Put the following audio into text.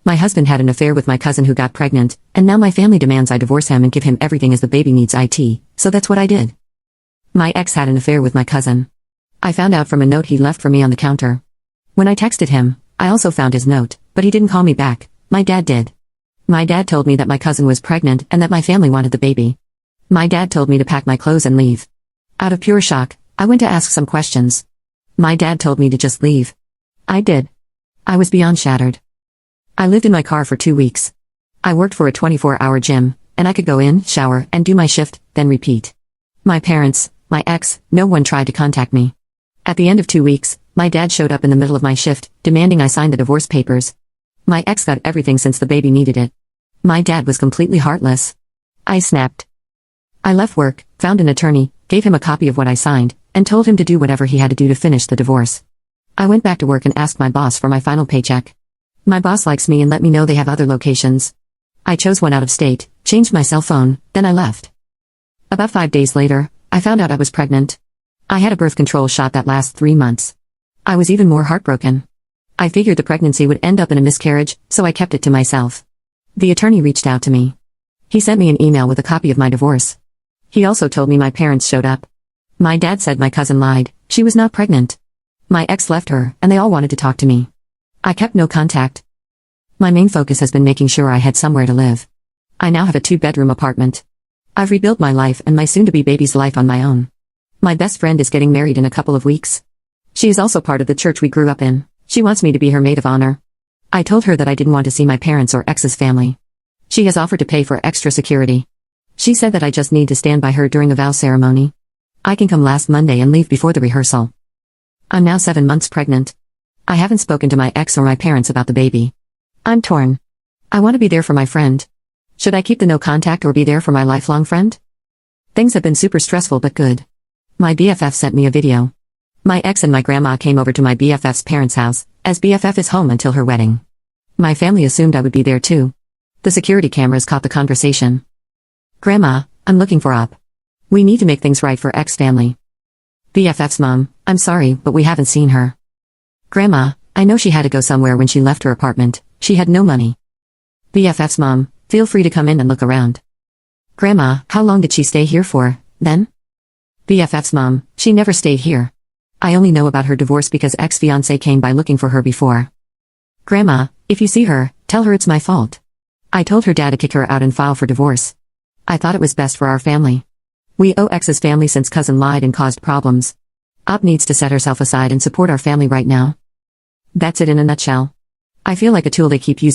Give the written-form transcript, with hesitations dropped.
My husband had an affair with my cousin who got pregnant, and now my family demands I divorce him and give him everything as the baby needs it, so that's what I did. My ex had an affair with my cousin. I found out from a note he left for me on the counter. When I texted him, I also found his note, but he didn't call me back. My dad did. My dad told me that my cousin was pregnant and that my family wanted the baby. My dad told me to pack my clothes and leave. Out of pure shock, I went to ask some questions. My dad told me to just leave. I did. I was beyond shattered. I lived in my car for 2 weeks. I worked for a 24-hour gym, and I could go in, shower, and do my shift, then repeat. My parents, my ex, no one tried to contact me. At the end of 2 weeks, my dad showed up in the middle of my shift, demanding I sign the divorce papers. My ex got everything since the baby needed it. My dad was completely heartless. I snapped. I left work, found an attorney, gave him a copy of what I signed, and told him to do whatever he had to do to finish the divorce. I went back to work and asked my boss for my final paycheck. My boss likes me and let me know they have other locations. I chose one out of state, changed my cell phone, then I left. About 5 days later, I found out I was pregnant. I had a birth control shot that lasts 3 months. I was even more heartbroken. I figured the pregnancy would end up in a miscarriage, so I kept it to myself. The attorney reached out to me. He sent me an email with a copy of my divorce. He also told me my parents showed up. My dad said my cousin lied, she was not pregnant. My ex left her, and they all wanted to talk to me. I kept no contact. My main focus has been making sure I had somewhere to live. I now have a 2-bedroom apartment. I've rebuilt my life and my soon-to-be baby's life on my own. My best friend is getting married in a couple of weeks. She is also part of the church we grew up in. She wants me to be her maid of honor. I told her that I didn't want to see my parents or ex's family. She has offered to pay for extra security. She said that I just need to stand by her during the vow ceremony. I can come last Monday and leave before the rehearsal. I'm now 7 months pregnant. I haven't spoken to my ex or my parents about the baby. I'm torn. I want to be there for my friend. Should I keep the no contact or be there for my lifelong friend? Things have been super stressful but good. My BFF sent me a video. My ex and my grandma came over to my BFF's parents' house, as BFF is home until her wedding. My family assumed I would be there too. The security cameras caught the conversation. Grandma, I'm looking for Op. We need to make things right for ex family. BFF's mom, I'm sorry, but we haven't seen her. Grandma, I know she had to go somewhere when she left her apartment, she had no money. BFF's mom, feel free to come in and look around. Grandma, how long did she stay here for, then? BFF's mom, she never stayed here. I only know about her divorce because ex-fiancé came by looking for her before. Grandma, if you see her, tell her it's my fault. I told her dad to kick her out and file for divorce. I thought it was best for our family. We owe ex's family since cousin lied and caused problems. Op needs to set herself aside and support our family right now. That's it in a nutshell. I feel like a tool they keep using.